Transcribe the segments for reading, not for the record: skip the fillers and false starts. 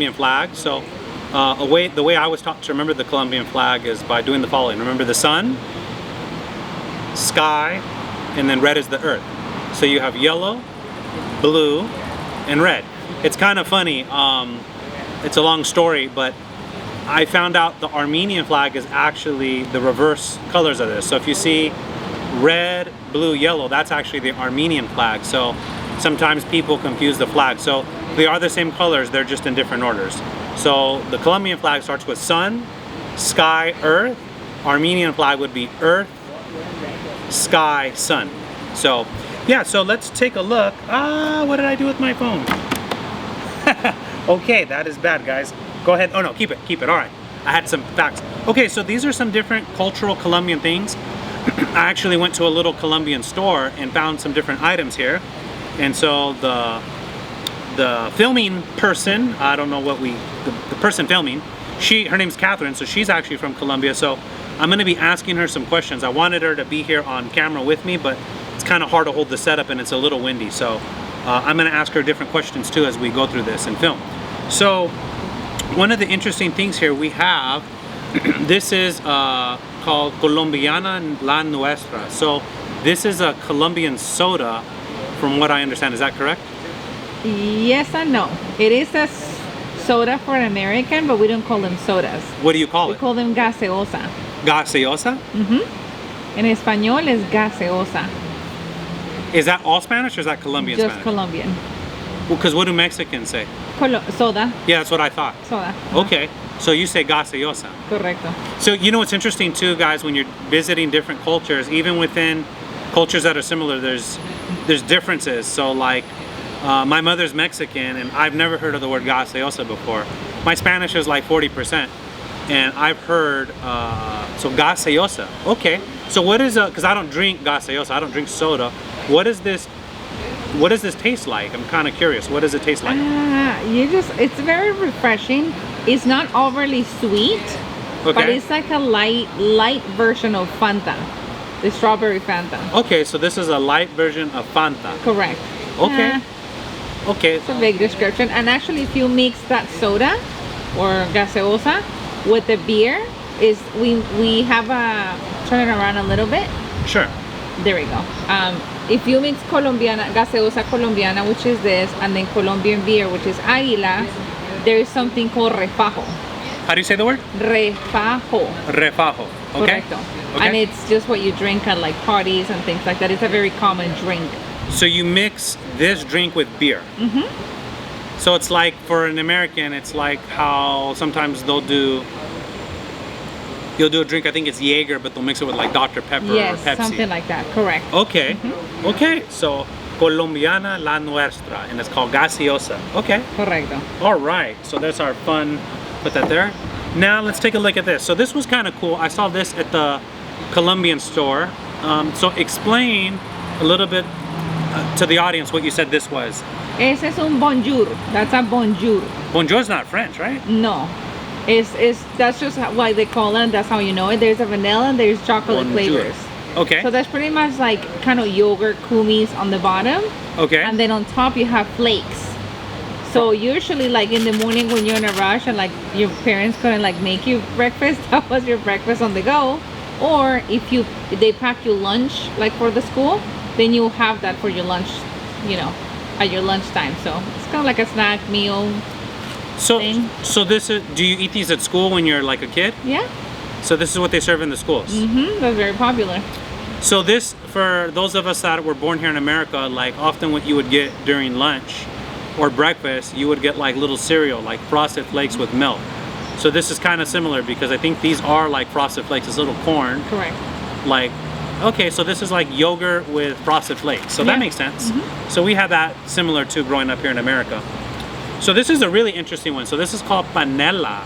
Colombian flag. So the way I was taught to remember the Colombian flag is by doing the following. Remember the sun, sky, and then red is the earth. So you have yellow, blue, and red. It's kind of funny. It's a long story, but I found out the Armenian flag is actually the reverse colors of this. So if you see red, blue, yellow, that's actually the Armenian flag. So sometimes people confuse the flag. So they are the same colors, they're just in different orders. So the Colombian flag starts with sun, sky, earth. Armenian flag would be earth, sky, sun. So yeah, so let's take a look. What did I do with my phone? Okay, that is bad, guys. Go ahead. Oh no, keep it. All right. I had some facts. Okay, so these are some different cultural Colombian things. I actually went to a little Colombian store and found some different items here. And so the filming person, I don't know what the person filming, her name's Catherine, so she's actually from Colombia. So I'm gonna be asking her some questions. I wanted her to be here on camera with me, but it's kind of hard to hold the setup and it's a little windy. So I'm gonna ask her different questions too as we go through this and film. So one of the interesting things here we have, this is called Colombiana La Nuestra. So this is a Colombian soda, from what I understand. Is that correct? Yes and no. It is a soda for an American, but we don't call them sodas. What do you call it? We call them gaseosa. Gaseosa? Mm-hmm. En español es gaseosa. Is that all Spanish or is that Colombian Just Spanish? Colombian. Well, because what do Mexicans say? Soda. Yeah, that's what I thought. Soda. Okay, so you say gaseosa. Correcto. So you know what's interesting too, guys, when you're visiting different cultures, even within cultures that are similar, there's differences. So like, my mother's Mexican and I've never heard of the word gaseosa before. My Spanish is like 40%. And I've heard, so gaseosa. Okay, so what is because I don't drink gaseosa, I don't drink soda. What does this taste like? I'm kind of curious. What does it taste like? It's very refreshing. It's not overly sweet, okay, but it's like a light version of Fanta, the strawberry Fanta. Okay, so this is a light version of Fanta. Correct. Okay. Okay. It's a big description. And actually, if you mix that soda or gaseosa with the beer, we have a, turn it around a little bit. Sure. There we go. If you mix gaseosa colombiana, which is this, and then Colombian beer, which is Águila, there is something called refajo. How do you say the word? Refajo. Refajo. Okay. Correcto. Okay. And it's just what you drink at like parties and things like that. It's a very common drink. So you mix this drink with beer. Mm-hmm. So it's like, for an American, it's like how sometimes you'll do a drink, I think it's Jaeger, but they'll mix it with like Dr. Pepper or Pepsi. Something like that, correct. Okay, okay, so Colombiana La Nuestra, and it's called gaseosa. Okay. Correcto. All right, so that's our fun, put that there. Now let's take a look at this. So this was kind of cool. I saw this at the Colombian store. So explain a little bit to the audience what you said this was. Ese es un bonjour. That's a bonjour. Bonjour is not French, right? No. That's just why they call it. That's how you know it. There's a vanilla and there's chocolate Bonjour. flavors. Okay. So that's pretty much like kind of yogurt kumis on the bottom. Okay. And then on top you have flakes. So usually like in the morning when you're in a rush and like your parents couldn't like make you breakfast, that was your breakfast on the go. Or if they pack you lunch like for the school, then you have that for your lunch, you know, at your lunchtime. So it's kind of like a snack meal. So this is, do you eat these at school when you're like a kid? Yeah. So this is what they serve in the schools? Mm-hmm. That's very popular. So this, for those of us that were born here in America, like often what you would get during lunch or breakfast, you would get like little cereal, like Frosted Flakes with milk. So this is kind of similar because I think these are like Frosted Flakes, it's little corn. Correct. Like, okay, so this is like yogurt with Frosted Flakes. So that makes sense. Mm-hmm. So we had that similar to growing up here in America. So this is a really interesting one. So this is called panela.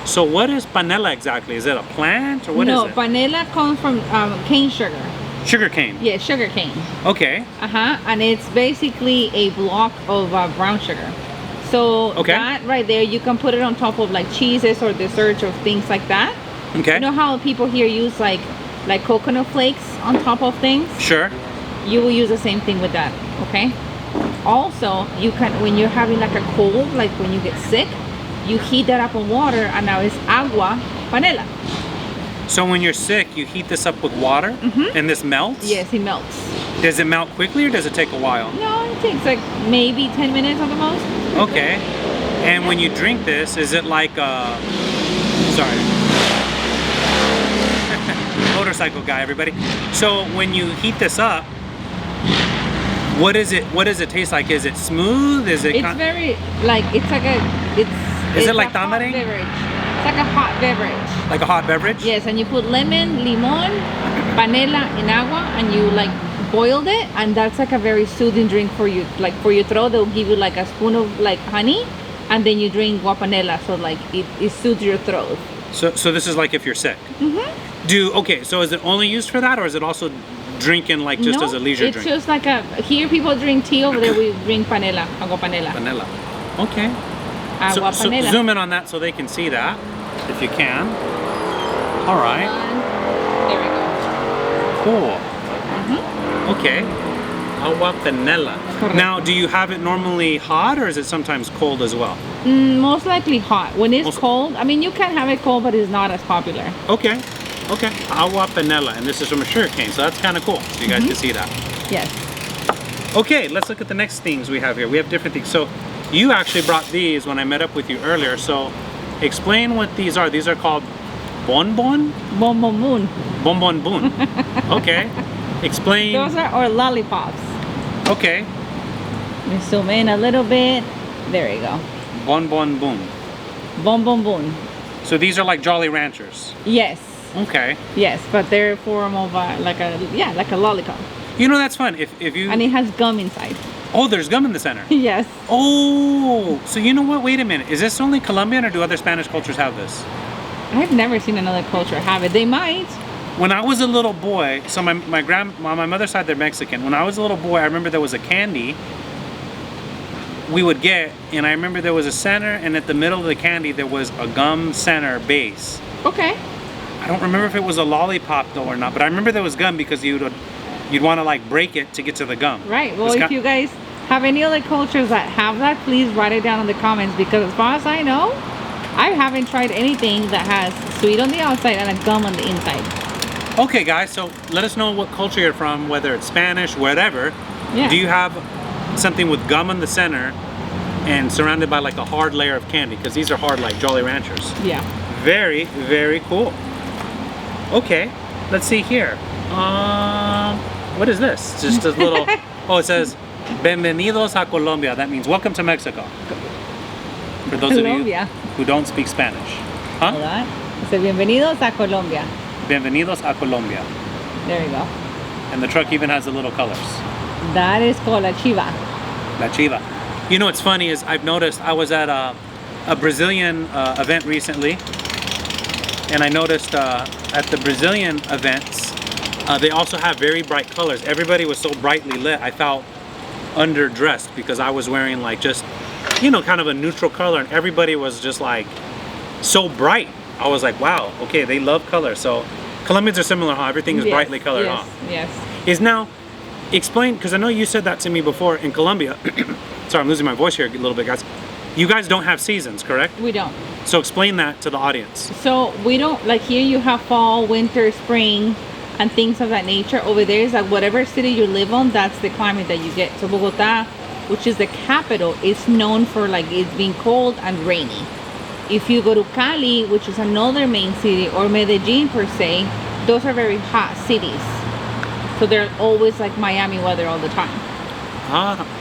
So what is panela exactly? Is it a plant or what is it? No, panela comes from cane sugar. Sugar cane? Yeah, sugar cane. Okay. And it's basically a block of brown sugar. So that right there, you can put it on top of like cheeses or desserts or things like that. Okay. You know how people here use like coconut flakes on top of things? Sure. You will use the same thing with that, okay? Also, you can, when you're having like a cold, like when you get sick, you heat that up in water, and now it's agua panela. So when you're sick, you heat this up with water, and this melts? Yes, it melts. Does it melt quickly, or does it take a while? No, it takes like maybe 10 minutes at the most. Okay. And when you drink this, is it like sorry. Motorcycle guy, everybody. So when you heat this up, what does it taste like? Is it smooth? Is it It's very like it's like a Is it it's like a hot tamarind? beverage. It's like a hot beverage. like a hot beverage? Yes, and you put lemon, limon, panela, and agua, and you like boiled it, and that's like a very soothing drink for you. Like for your throat, they'll give you like a spoon of like honey, and then you drink guapanela, so like it soothes your throat. So this is like if you're sick. Okay, so is it only used for that, or is it also drinking like just No, as a leisure it's drink? just like a, here people drink tea, over there we drink panela, agua panela. Vanilla. Okay. Agua So panela. zoom in on that so they can see that, if you can. All right. There we go. Cool. Okay. Agua panela. Correct. Now, do you have it normally hot, or is it sometimes cold as well? Most likely hot. When it's cold, I mean, you can have it cold, but it's not as popular. Okay. Okay. Agua panela, and this is from a sugar cane, so that's kind of cool. So you guys can see that. Yes. Okay, let's look at the next things we have here. We have different things. So you actually brought these when I met up with you earlier. So explain what these are. These are called bonbon? Bonbon moon. Bonbon boon. Okay. Explain. Those are our lollipops. Okay. We zoom in a little bit. There you go. Bonbon boon. Bonbon boon. So these are like Jolly Ranchers. Yes. Okay. Yes, but they're form of like a lollipop. You know, that's fun. If you... And it has gum inside. Oh, there's gum in the center. Yes. Oh, so you know what? Wait a minute. Is this only Colombian, or do other Spanish cultures have this? I've never seen another culture have it. They might. When I was a little boy, so my mother's side, they're Mexican. When I was a little boy, I remember there was a candy we would get, and I remember there was a center, and at the middle of the candy there was a gum center base. Okay. I don't remember if it was a lollipop though or not, but I remember there was gum because you'd want to like break it to get to the gum. Right. Well, if you guys have any other cultures that have that, please write it down in the comments, because as far as I know, I haven't tried anything that has sweet on the outside and a gum on the inside. Okay guys, so let us know what culture you're from, whether it's Spanish, whatever. Yeah. Do you have something with gum in the center and surrounded by like a hard layer of candy? Because these are hard like Jolly Ranchers. Yeah. Very, very cool. Okay, let's see here. What is this? Just a little, oh, it says, Bienvenidos a Colombia. That means welcome to Mexico. For those Colombia. of you who don't speak Spanish. Huh? Hold on. It says, Bienvenidos a Colombia. Bienvenidos a Colombia. There you go. And the truck even has the little colors. That is called a chiva. La Chiva. You know what's funny is I've noticed, I was at a Brazilian event recently, and I noticed at the Brazilian events, they also have very bright colors. Everybody was so brightly lit, I felt underdressed because I was wearing like just, you know, kind of a neutral color, and everybody was just like so bright. I was like, wow, okay, they love color. So Colombians are similar, huh? Everything is brightly colored, yes, huh? Yes. Is now, explain, because I know you said that to me before in Colombia. Sorry, I'm losing my voice here a little bit, guys. You guys don't have seasons, correct? We don't. So explain that to the audience. So we don't, like here you have fall, winter, spring, and things of that nature. Over there is like whatever city you live on, that's the climate that you get. So Bogota, which is the capital, is known for like it being cold and rainy. If you go to Cali, which is another main city, or Medellin per se, those are very hot cities. So they're always like Miami weather all the time.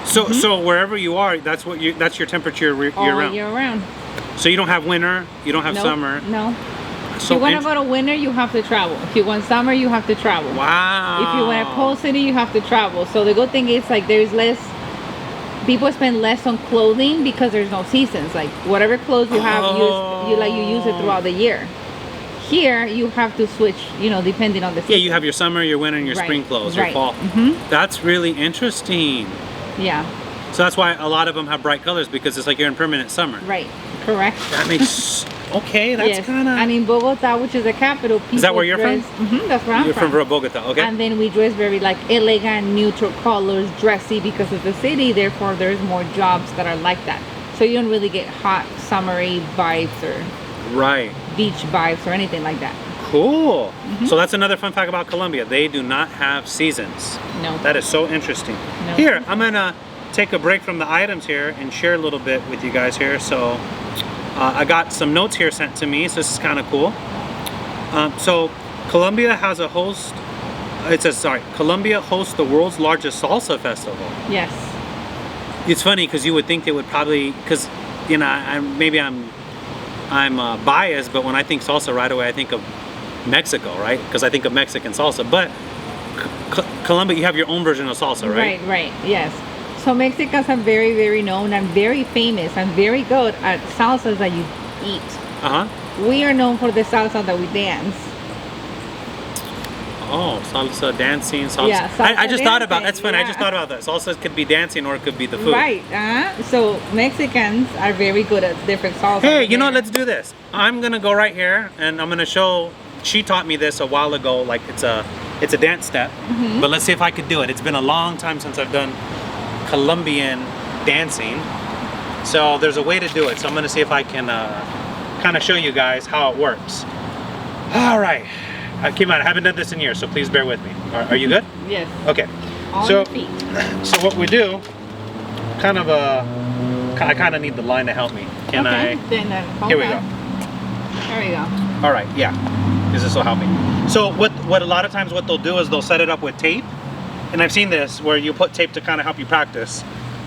So wherever you are, that's your temperature year All round. year round. So you don't have winter, you don't have Nope, summer. No. So if you want to go to winter, you have to travel. If you want summer, you have to travel. Wow. If you want a cold city, you have to travel. So the good thing is like there's less, people spend less on clothing because there's no seasons. Like whatever clothes you have, you use it throughout the year. Here you have to switch, you know, depending on the season. Yeah, you have your summer, your winter, and your spring clothes, your fall. That's really interesting. Yeah. So that's why a lot of them have bright colors, because it's like you're in permanent summer. Right. Correct. That makes okay. That's yes. kind of. And in Bogota, which is the capital, people Is that where you're dress, from? That's where I'm You're from. from Bogota, okay. And then we dress very like elegant, neutral colors, dressy because of the city. Therefore, there's more jobs that are like that. So you don't really get hot, summery vibes or Right. beach vibes or anything like that. Cool. So that's another fun fact about Colombia. They do not have seasons. No. That is so interesting. No. Here, I'm gonna take a break from the items here and share a little bit with you guys here. So I got some notes here sent to me, so this is kind of cool. So Colombia has a host, it says, sorry, Colombia hosts the world's largest salsa festival. Yes. It's funny because you would think they would probably, because, you know, maybe I'm biased, but when I think salsa right away, I think of Mexico, right? Because I think of Mexican salsa. But Colombia, you have your own version of salsa, right? Right, yes. So Mexicans are very, very known and very famous and very good at salsas that you eat. Uh-huh. We are known for the salsa that we dance. Oh, salsa, dancing, salsa. Yeah, salsa I just thought about, dancing, that's funny, I yeah. just thought about that. Salsa could be dancing or it could be the food. Right, so Mexicans are very good at different salsas. Hey, you know what, let's do this. I'm gonna go right here and I'm gonna show, she taught me this a while ago, like it's a dance step, but let's see if I could do it. It's been a long time since I've done Colombian dancing. So there's a way to do it. So I'm gonna see if I can kind of show you guys how it works. All right. Keep in mind, I haven't done this in years, so please bear with me. Are you good? Yes. Okay. On So, your feet. so what we do, I kind of need the line to help me. Can okay. I? Then, hold Here we on. go. There we go. All right, yeah. This will help me. So what a lot of times what they'll do is they'll set it up with tape, and I've seen this where you put tape to kind of help you practice.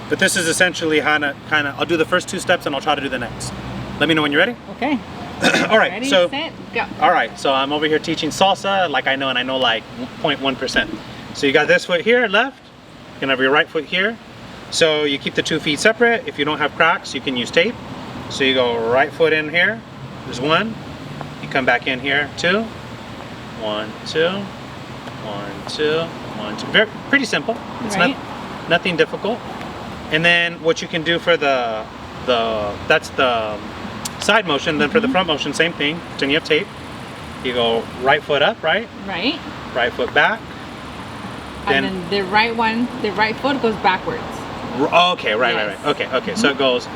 But this is essentially how to kind of, I'll do the first two steps and I'll try to do the next. Let me know when you're ready. Okay. All right. Ready, so. set, go. All right, so I'm over here teaching salsa like I know, and I know like 0.1%. So you got this foot here, left. You can have your right foot here. So you keep the 2 feet separate. If you don't have cracks, you can use tape. So you go right foot in here. There's 1. You come back in here, 2. 1, 2. 1, 2. 1, 2. Very, pretty simple. It's Right. nothing difficult. And then what you can do for that's the side motion, then for the front motion, same thing. Then you have tape. You go right foot up, right? Right. Right foot back. And then the right foot goes backwards. Okay, right. Okay, so it goes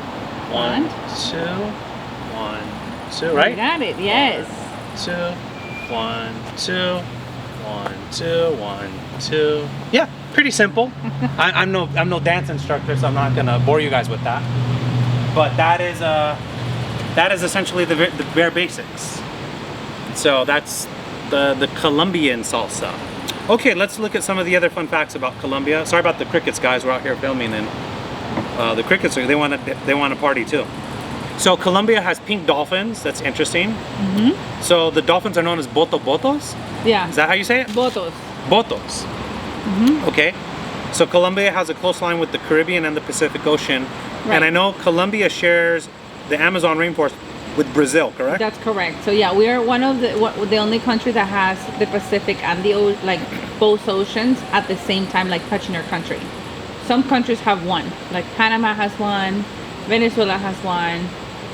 1, 2, 1, 2, right? You got it, yes. 2, 1, 2, 1, 2, 1, 2. Yeah, pretty simple. I'm no dance instructor, so I'm not gonna bore you guys with that. But that is essentially the bare basics. So that's the Colombian salsa. Okay, let's look at some of the other fun facts about Colombia. Sorry about the crickets, guys. We're out here filming, and the crickets they want to party too. So Colombia has pink dolphins. That's interesting. So the dolphins are known as botos. Yeah. Is that how you say it? Botos. Botos. Okay. So Colombia has a close line with the Caribbean and the Pacific Ocean. Right. And I know Colombia shares the Amazon rainforest with Brazil, correct? That's correct. So yeah, we are one of the only country that has the Pacific and the like both oceans at the same time, like touching our country. Some countries have one, like Panama has one, Venezuela has one,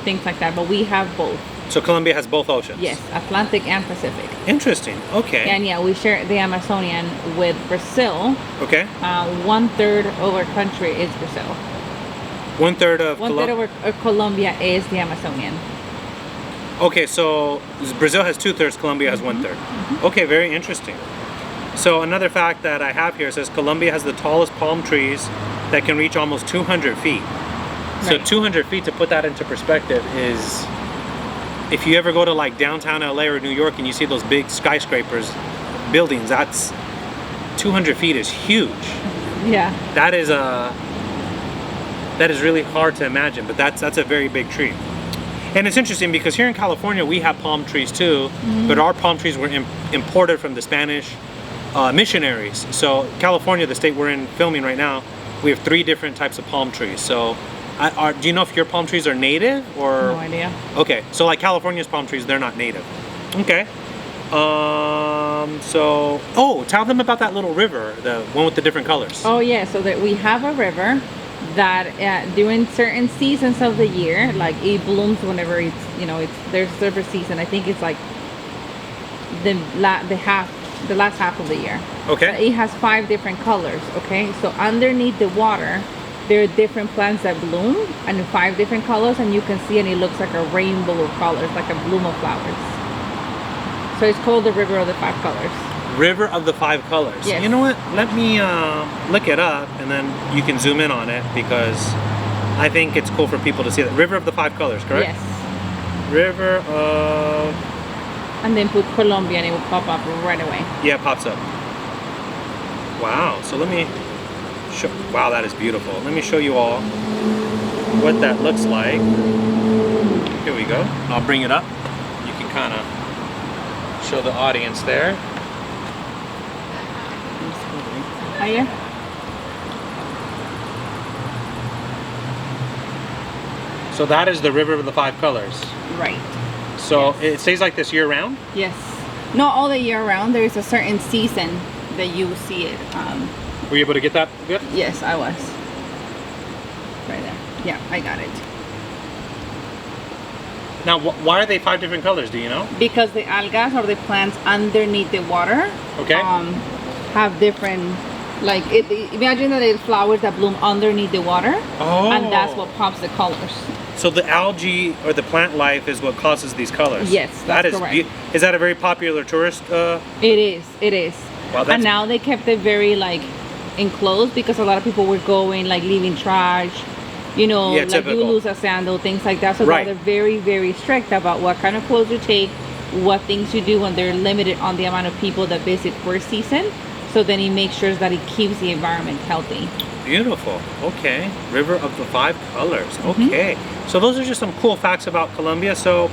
things like that. But we have both. So Colombia has both oceans? Yes, Atlantic and Pacific. Interesting. Okay. And yeah, we share the Amazonian with Brazil. Okay. 1/3 of our country is Brazil. 1/3 of Colombia is the Amazonian. Okay, so Brazil has 2/3, Colombia has 1/3. Okay, very interesting. So another fact that I have here says Colombia has the tallest palm trees that can reach almost 200 feet. So Right. 200 feet, to put that into perspective, is if you ever go to like downtown LA or New York and you see those big skyscrapers, buildings, that's 200 feet is huge. Yeah. That is really hard to imagine, but that's a very big tree. And it's interesting because here in California we have palm trees too, but our palm trees were imported from the Spanish missionaries. So California, the state we're in filming right now, we have 3 different types of palm trees. So do you know if your palm trees are native or? No idea. Okay, so like California's palm trees, they're not native. Okay. Tell them about that little river, the one with the different colors. Oh yeah, so that we have a river that during certain seasons of the year, like it blooms whenever there's river season. I think it's like the last half of the year. Okay. It has 5 different colors. Okay, so underneath the water, there are different plants that bloom and in 5 different colors, and you can see, and it looks like a rainbow of colors, like a bloom of flowers. So it's called the River of the 5 Colors. River of the 5 Colors. Yes. You know what? Let me look it up, and then you can zoom in on it, because I think it's cool for people to see that. River of the 5 Colors, correct? Yes. River of... And then put Colombia and it will pop up right away. Yeah, it pops up. Wow. So let me show... Wow, that is beautiful. Let me show you all what that looks like. Here we go. I'll bring it up. You can kind of show the audience there. Oh, yeah? So that is the River of the 5 Colors. Right. So Yes. it stays like this year round? Yes. Not all the year round. There is a certain season that you see it. Were you able to get that good? Yes, I was. Right there. Yeah, I got it. Now, why are they 5 different colors? Do you know? Because the algas or the plants underneath the water Okay. have different, like, imagine that there's flowers that bloom underneath the water. Oh. And that's what pops the colors. So the algae or the plant life is what causes these colors. Yes, that's is correct. Is that a very popular tourist? It is. Wow, that's... And now they kept it very like enclosed, because a lot of people were going, like, leaving trash, you know, Yeah, like typical. you lose a sandal, things like that. So Right. now they're very, very strict about what kind of clothes you take, what things you do, and they're limited on the amount of people that visit per season. So then it makes sure that it keeps the environment healthy. Beautiful. Okay. River of the 5 Colors. Okay. So those are just some cool facts about Colombia. So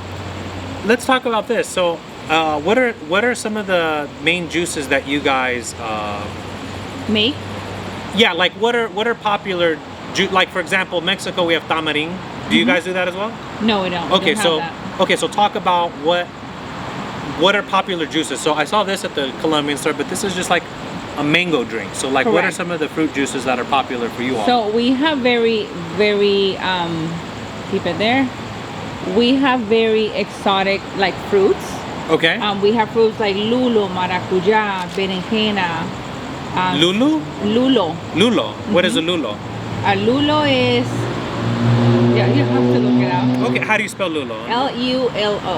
let's talk about this. So what are some of the main juices that you guys Make? yeah, like what are popular like, for example, Mexico, we have tamarind. Do you guys do that as well? No, we don't. We Okay, don't so have that. okay, so talk about what are popular juices. So I saw this at the Colombian store, but this is just like a mango drink. So like, what are Correct. some of the fruit juices that are popular for you all? So we have very, very, keep it there. We have very exotic, like, fruits. Okay. We have fruits like lulo, maracuyá, berenjena. Lulu? Lulo. Lulo. What is a lulo? A lulo is, yeah, you have to look it up. Okay, how do you spell lulo? Lulo.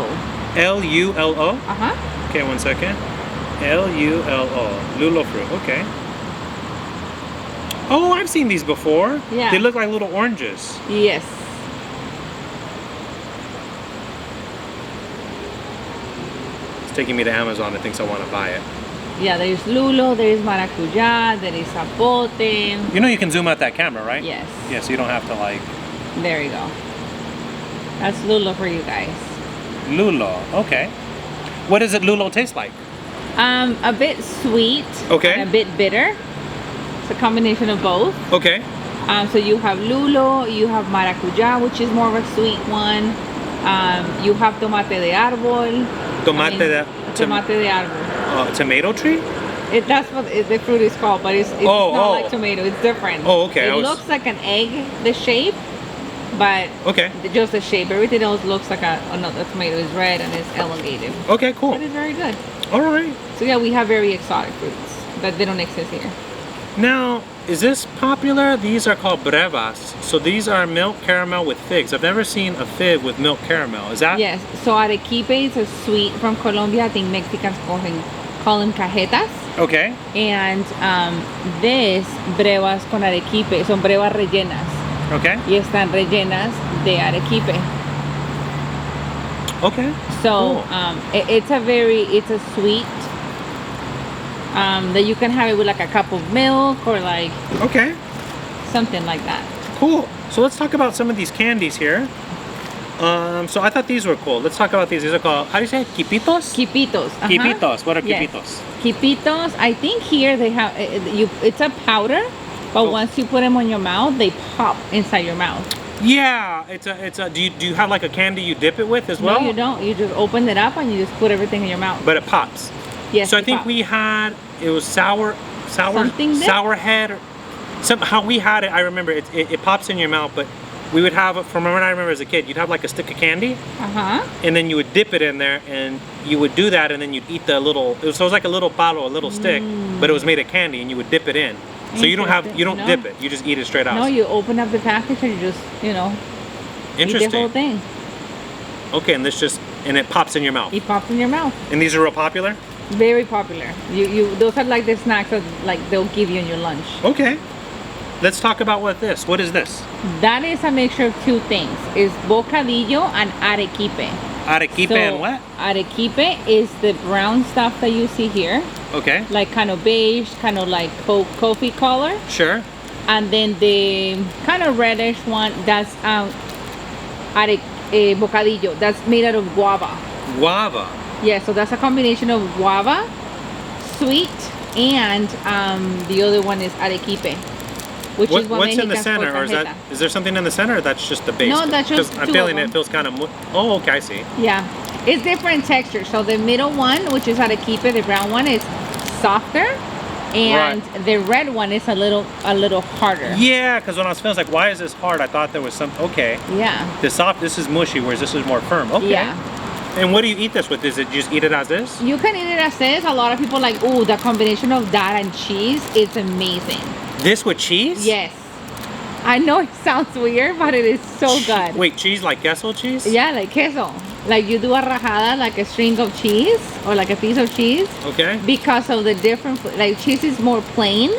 Lulo? Uh-huh. Okay, one second. Lulo. Lulo fruit. Okay. Oh, I've seen these before. Yeah. They look like little oranges. Yes. It's taking me to Amazon. It thinks I want to buy it. Yeah, there is lulo, there is maracuyá, there is zapote. You know you can zoom out that camera, right? Yes. Yeah, so you don't have to like... There you go. That's lulo for you guys. Lulo. Okay. What does it lulo taste like? A bit sweet. Okay. And a bit bitter. It's a combination of both. Okay. So you have lulo, you have maracuyá, which is more of a sweet one. You have tomate de árbol. Tomate de... Tomate de árbol. Tomato tree? That's what the fruit is called, but it's not like tomato. It's different. Oh, okay. It looks like an egg, the shape, but Okay. just the shape. Everything else looks like another tomato. Is red and it's elongated. Okay, cool. But it's very good. All right. So yeah, we have very exotic fruits that they don't exist here. Now, is this popular? These are called brevas. So these are milk caramel with figs. I've never seen a fig with milk caramel. Is that? Yes. So arequipe is a sweet from Colombia. I think Mexicans call them cajetas. Okay. And this brevas con arequipe son brevas rellenas. Okay. Y están rellenas de arequipe. Okay. So Cool. it's a sweet that you can have it with like a cup of milk or like Okay. something like that. Cool. So let's talk about some of these candies here. So I thought these were cool. Let's talk about these. These are called, how do you say it? Quipitos? Quipitos. Quipitos. What are Yes. quipitos? Quipitos, I think here they have, it's a powder, but Oh. once you put them on your mouth, they pop inside your mouth. Yeah. It's a. Do you have like a candy you dip it with as well? No, you don't. You just open it up and you just put everything in your mouth. But it pops. Yes. So I they think pop. we had, it was Something dip? sour head. Somehow we had it. I remember it pops in your mouth, but we would have, from what I remember as a kid, you'd have like a stick of candy, and then you would dip it in there, and you would do that, and then you'd eat the little. So it was like a little palo, a little stick, but it was made of candy, and you would dip it in. So you don't No. dip it. You just eat it straight out. No, you open up the package and you just, eat Interesting. the whole thing. Okay, and it pops in your mouth. It pops in your mouth. And these are real popular? Very popular. Those are like the snacks that like they'll give you in your lunch. Okay. Let's talk about what is this? That is a mixture of two things. It's bocadillo and arequipe. Arequipe and what? Arequipe is the brown stuff that you see here. Okay. Like kind of beige, kind of like coffee color. Sure. And then the kind of reddish one, that's bocadillo. That's made out of guava. Guava. Yeah, so that's a combination of guava, sweet, and the other one is arequipe. Which is What's in the center, or is there something in the center, or that's just the base? No, that's just I'm two feeling of it them. feels kind of. Oh, okay, I see. Yeah, it's different texture. So the middle one, which is arequipe, the brown one, is softer, and the red one is a little harder. Yeah, because when I was feeling, like, why is this hard? I thought there was some. Okay. Yeah. This is mushy, whereas this is more firm. Okay. Yeah. And what do you eat this with? Is it just eat it as is? You can eat it as is. A lot of people like, ooh, the combination of that and cheese, it's amazing. This with cheese? Yes. I know it sounds weird, but it is so good. Wait, cheese like queso cheese? Yeah, like queso. Like you do a rajada, like a string of cheese or like a piece of cheese. Okay. Because of the different, like cheese is more plain.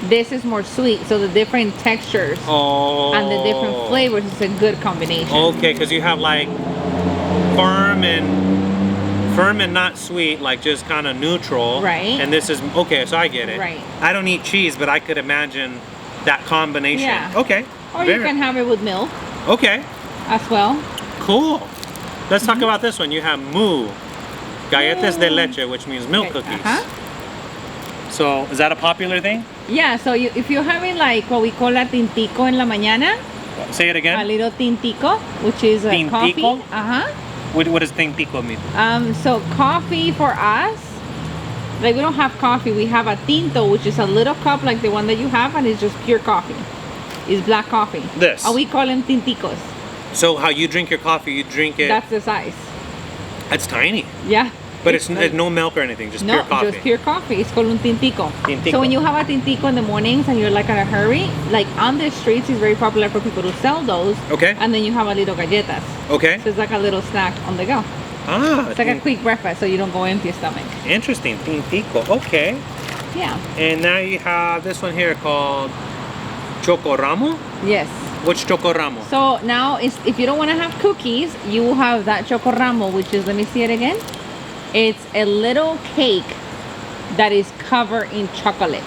This is more sweet. So the different textures and the different flavors is a good combination. Okay, because you have like firm and not sweet, like just kind of neutral. Right. And this is, okay, so I get it. Right. I don't eat cheese, but I could imagine that combination. Yeah. Okay. Or you can have it with milk Okay. as well. Cool. Let's talk about this one. You have mu, galletas de leche, which means milk Okay, cookies. So is that a popular thing? Yeah, so if you're having like what we call a tintico en la mañana, Say it a again. little tintico, which is a Tintico? coffee. What does tintico mean? So coffee for us, like we don't have coffee, we have a tinto, which is a little cup like the one that you have, and it's just pure coffee. It's black coffee. This. And we call them tinticos. So how you drink your coffee, you drink it. That's the size. That's tiny. Yeah. But it's no milk or anything, just pure coffee. Just pure coffee. It's called un tintico. Tintico. So when you have a tintico in the mornings and you're like in a hurry, like on the streets, it's very popular for people to sell those. Okay. And then you have a little galletas. Okay. So it's like a little snack on the go. Ah. It's like a quick breakfast, so you don't go empty stomach. Interesting. Tintico. Okay. Yeah. And now you have this one here called Chocoramo. Yes. What's Chocoramo? So now, if you don't want to have cookies, you have that Chocoramo, which is, let me see it again. It's a little cake that is covered in chocolate.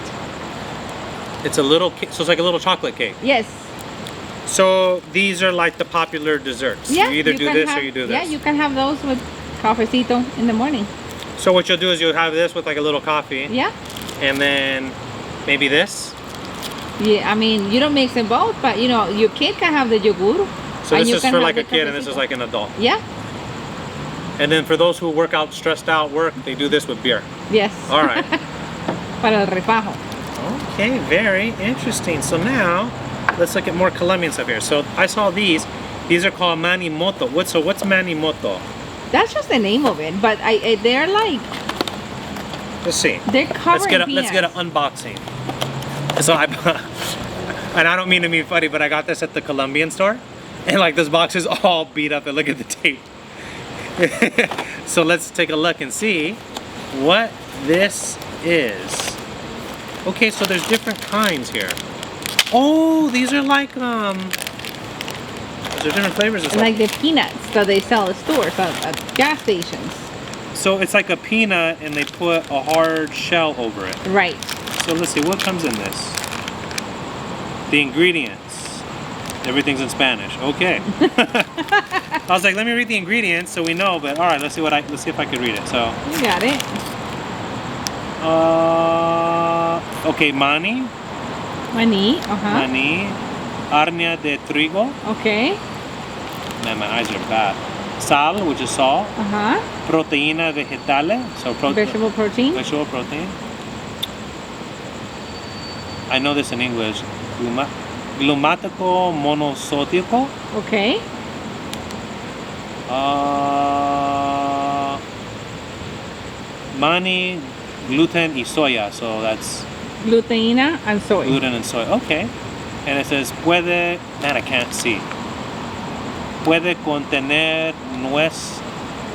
It's a little cake, so it's like a little chocolate cake. Yes. So these are like the popular desserts. Yeah. You either do this have, or you do this. Yeah, you can have those with cafecito in the morning. So what you'll do is you'll have this with like a little coffee. Yeah. And then maybe this. Yeah, I mean, you don't mix them both, but you know, your kid can have the yogurt. So this is for like a the kid and this cafecito. is like an adult. Yeah. And then for those who work out, stressed out work, they do this with beer. Yes. All right. Para el refajo. Okay, very interesting. So now, let's look at more Colombian stuff here. So I saw these. These are called manimoto. What's manimoto? That's just the name of it, but they're like, Let's see. they're covered in Let's get an peanuts. unboxing. So and I don't mean to be funny, but I got this at the Colombian store, and like this box is all beat up. And look at the tape. So let's take a look and see what this is. Okay, so there's different kinds here. Oh, these are like these are different flavors and stuff. Like the peanuts that they sell at stores, at gas stations. So it's like a peanut and they put a hard shell over it. Right. So let's see, what comes in this? The ingredients. Everything's in Spanish. Okay. I was like, let me read the ingredients so we know, but all right, let's see if I can read it. So You got it. Okay, mani, harina de trigo. Okay. Man, my eyes are bad. Sal, which is salt. Proteína vegetales, so Vegetable protein. vegetable protein. I know this in English. Glumatico monosodico. Okay. Mani, gluten y soya. So that's Gluteina and soy. Gluten and soy. Okay. And it says puede. Man, I can't see. Puede contener nuez.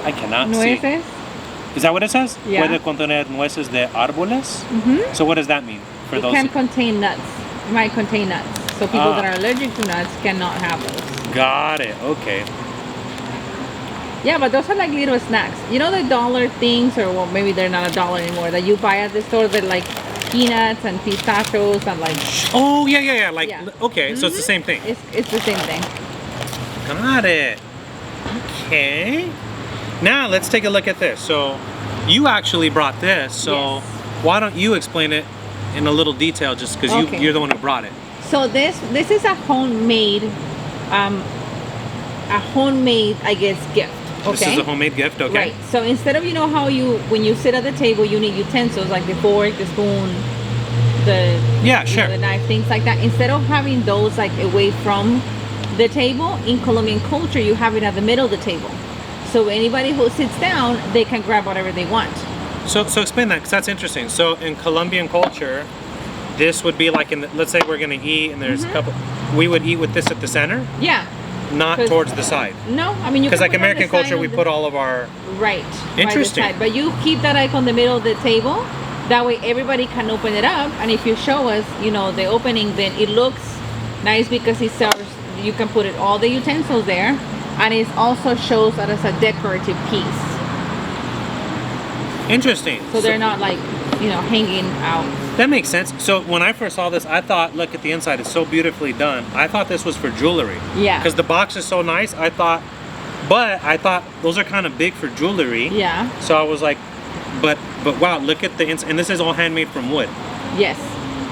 I cannot Nueces. see. Is that what it says? Yeah. Puede contener nueces de árboles. Mm-hmm. So what does that mean for It those? can contain nuts. It might contain nuts. So people that are allergic to nuts cannot have those. Got it. Okay. Yeah, but those are like little snacks. You know the dollar things, or well, maybe they're not a dollar anymore, that you buy at the store that like peanuts and pistachios and like... Oh, yeah. Like, Yeah. okay, so it's the same thing. It's the same thing. Got it. Okay. Now let's take a look at this. So you actually brought this. So Yes. why don't you explain it in a little detail, just because Okay. you're the one who brought it. So this is a homemade, I guess, gift. Okay. This is a homemade gift, okay? Right. So instead of, you know how when you sit at the table, you need utensils like the fork, the spoon, Yeah, sure. the knife, things like that. Instead of having those like away from the table, in Colombian culture, you have it at the middle of the table. So anybody who sits down, they can grab whatever they want. So explain that, because that's interesting. So in Colombian culture, this would be like let's say we're gonna eat, and there's a couple. We would eat with this at the center, Yeah. not 'Cause- towards the side. No, I mean you. Because can like put it on American the side culture, of we the- put all of our Right. Interesting. By the side. But you keep that icon in the middle of the table. That way everybody can open it up. And if you show us, the opening, then it looks nice because it serves, you can put all the utensils there. And it also shows that as a decorative piece. interesting. So they're not like, hanging out. That makes sense. So when I first saw this, I thought, look at the inside, it's so beautifully done. I thought this was for jewelry. Yeah. Because the box is so nice. I thought those are kind of big for jewelry. Yeah. So I was like, but wow, look at the inside, and this is all handmade from wood. Yes.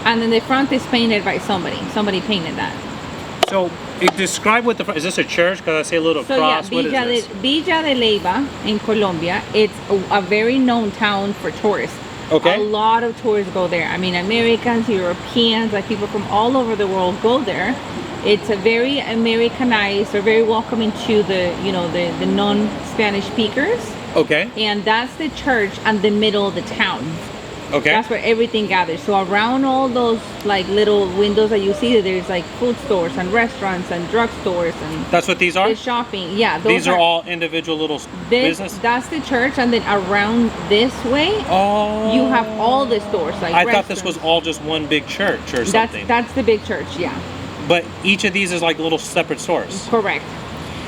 And then the front is painted by somebody. Somebody painted that. So describe what the front, is this a church? Because I see a little So cross. yeah, What is this? Villa de Leyva in Colombia. It's a very known town for tourists. Okay. A lot of tourists go there. I mean, Americans, Europeans, like people from all over the world go there. It's a very Americanized, or very welcoming to the non-Spanish speakers. Okay. And that's the church and the middle of the town. Okay. That's where everything gathers. So around all those like little windows that you see, there's like food stores and restaurants and drugstores and That's what these are? the shopping. Yeah, These are all individual little business? That's the church, and then around this way, Oh. you have all the stores. Like I thought this was restaurants. all just one big church or something. That's the big church. Yeah, But each of these is like little separate stores. correct.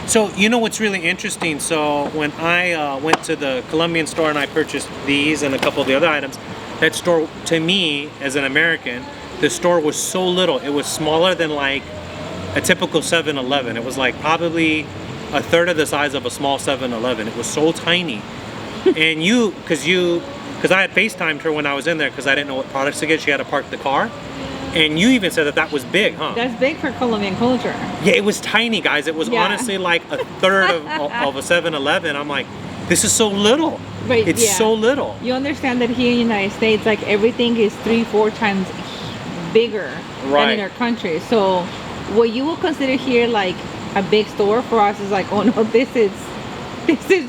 So you know what's really interesting? So when I went to the Colombian store and I purchased these and a couple of the other items, that store, to me as an American, the store was so little. It was smaller than like a typical 7-Eleven. It was like probably a third of the size of a small 7-Eleven. It was so tiny. And because I had FaceTimed her when I was in there because I didn't know what products to get. She had to park the car. And you even said that was big, huh? That's big for Colombian culture. Yeah, it was tiny, guys. It was Yeah. honestly like a third of a 7-Eleven. I'm like, this is so little. Right, It's yeah. so little. You understand that here in the United States, like everything is 3-4 times bigger than Right. in our country. So what you will consider here like a big store, for us is like, oh no, this is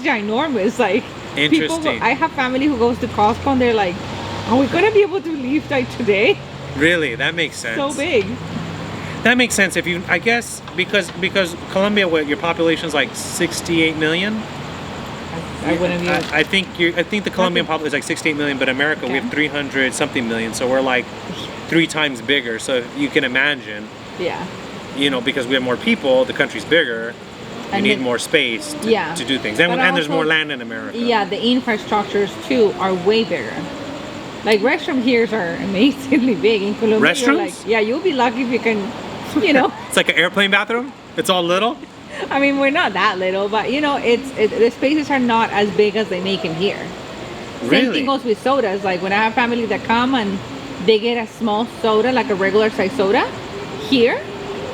ginormous. Like Interesting. I have family who goes to Costco and they're like, are we gonna be able to leave like today? Really, that makes sense. So big. That makes sense. If you, I guess, because Colombia, what your population is like 68 million. I wouldn't even. I think the Colombian population is like 68 million, but America we Okay. have 300 something million, so we're like 3 times bigger. So you can imagine, Yeah. because we have more people, the country's bigger. You And need the- more space Yeah. to do things, and But there's also- more land in America. Yeah, the infrastructures too are way bigger. Like restroom here are amazingly big in Colombia. You're Restrooms? Like, yeah, you'll be lucky if you can, It's like an airplane bathroom. It's all little. I mean, we're not that little, but the spaces are not as big as they make them here. Same Really? thing goes with sodas. Like when I have family that come and they get a small soda, like a regular size soda, here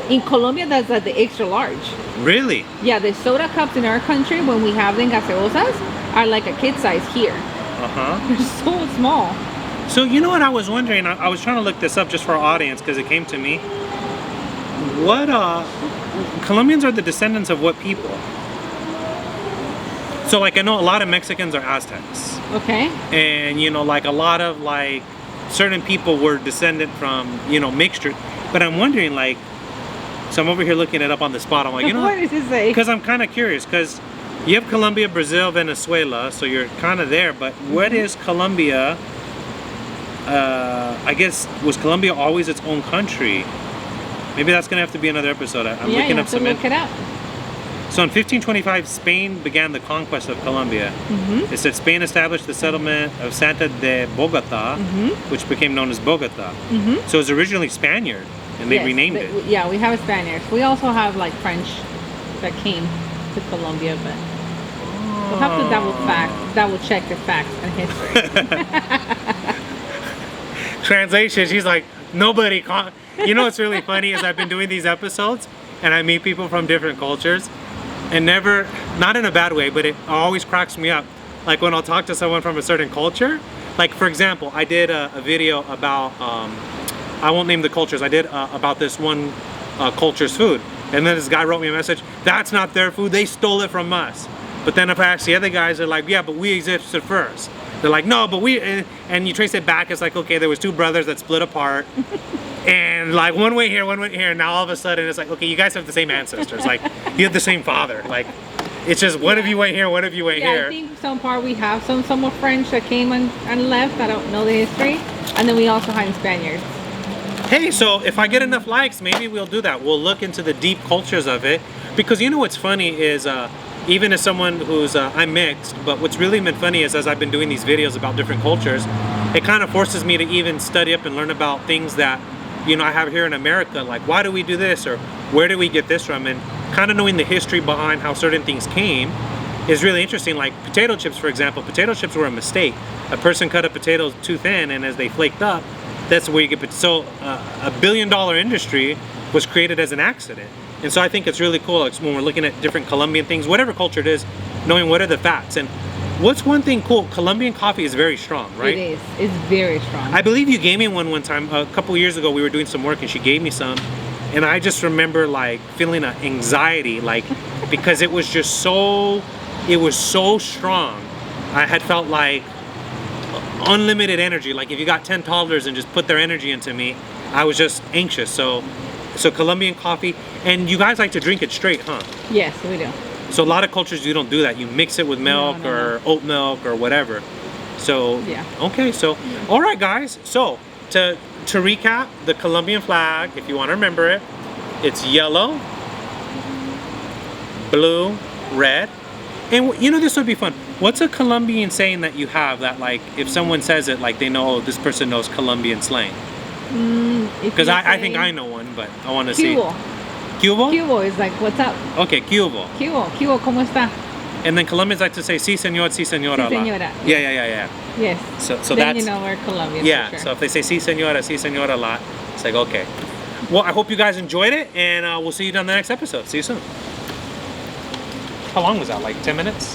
in Colombia, that's like the extra large. Really? Yeah, the soda cups in our country, when we have them gaseosas, are like a kid size here. Uh-huh. They're so small. So you know what I was wondering? I was trying to look this up just for our audience because it came to me. What Colombians are the descendants of what people? So like I know a lot of Mexicans are Aztecs. Okay. And like a lot of like certain people were descendant from, you know, mixture. But I'm wondering, like, so I'm over here looking it up on the spot. I'm like, you know, what does it say? because I'm kind of curious, because you have Colombia, Brazil, Venezuela, so you're kind of there. But what is Colombia? I guess, was Colombia always its own country? Maybe that's gonna have to be another episode. I'm Yeah, looking you up have to some. look it up. So in 1525, Spain began the conquest of Colombia. Mm-hmm. It said Spain established the settlement of Santa de Bogota, which became known as Bogota. Mm-hmm. So it was originally Spaniard, and they Yes, renamed but it. Yeah, we have Spaniards. We also have like French that came to Colombia, but we'll have to double check the facts and history. Translation, she's like, nobody you know what's really funny is I've been doing these episodes and I meet people from different cultures and never, not in a bad way, but it always cracks me up. Like when I'll talk to someone from a certain culture, like for example, I did a video about, I won't name the cultures, I did about this one culture's food. And then this guy wrote me a message, that's not their food, they stole it from us. But then if I ask the other guys, they're like, yeah, but we existed first. They're like, no, but we, and you trace it back, it's like, okay, there was two brothers that split apart. And like one went here, and now all of a sudden it's like, okay, you guys have the same ancestors. Like, you have the same father. Like, it's just one of you went here, one of you went Yeah, here. I think some part we have some more French that came and left. I don't know the history. And then we also have Spaniards. Hey, so if I get enough likes, maybe we'll do that. We'll look into the deep cultures of it. Because you know what's funny is, even as someone who's, I'm mixed, but what's really been funny is as I've been doing these videos about different cultures, it kind of forces me to even study up and learn about things that, you know, I have here in America, like why do we do this or where do we get this from, and kind of knowing the history behind how certain things came is really interesting. Like potato chips, for example, potato chips were a mistake. A person cut a potato too thin, and as they flaked up, that's where you get, so a $1 billion industry was created as an accident. And so I think it's really cool, like, when we're looking at different Colombian things, whatever culture it is, knowing what are the facts. And what's one thing cool, Colombian coffee is very strong, right? It is. It's very strong. I believe you gave me one time, a couple years ago, we were doing some work and she gave me some. And I just remember like feeling an anxiety, like, because it was just so, it was so strong. I had felt like unlimited energy. Like if you got 10 toddlers and just put their energy into me, I was just anxious. So Colombian coffee, and you guys like to drink it straight, huh? Yes, we do. So a lot of cultures you don't do that. You mix it with milk or oat milk or whatever. So yeah. Okay, so all right, guys. So to recap, the Colombian flag, if you want to remember it, it's yellow, blue, red, and you know this would be fun. What's a Colombian saying that you have that, like, if someone says it, like they know, oh, this person knows Colombian slang? Because I think I know one, but I want to see. Cubo? Cubo is like, what's up? Okay, Cubo. Cubo, ¿cómo está? And then Colombians like to say, sí, señor, sí, señora. Sí, señora. Yeah. Yes. So then that's, you know we're Colombian. yeah, for sure. so if they say, sí, señora a lot, it's like, okay. Well, I hope you guys enjoyed it, and we'll see you on the next episode. See you soon. How long was that? Like 10 minutes?